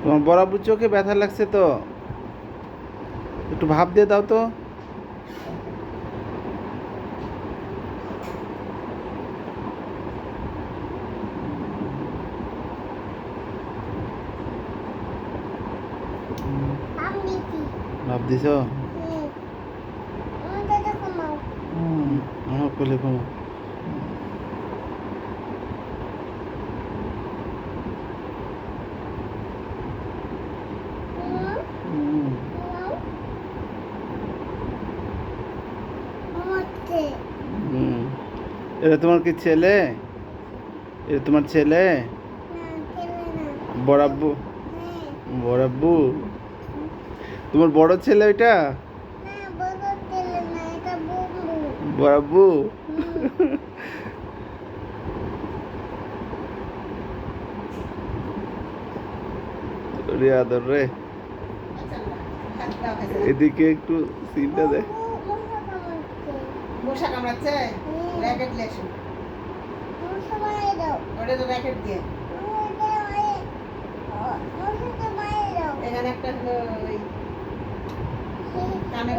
তোমার বরাবর চোখে ব্যথা লাগছে তো, একটু ভাপ দিয়ে দাও তো। ভাপ দিছ? আমার কোলে ঘুমো। এটা তোমার কি ছেলে? এটা তোমার ছেলে? বড়াব্বু? বড়াব্বু? তোমার বড় ছেলে ওইটা? বড়াব্বু? রে আদর রে। এদিকে একটু সিনটা দে। মশা কামড়াচ্ছে? র্যাকেট নিয়ে এসো। ওটা তো র্যাকেট দিয়ে। এখানে একটা হলো ওই কানের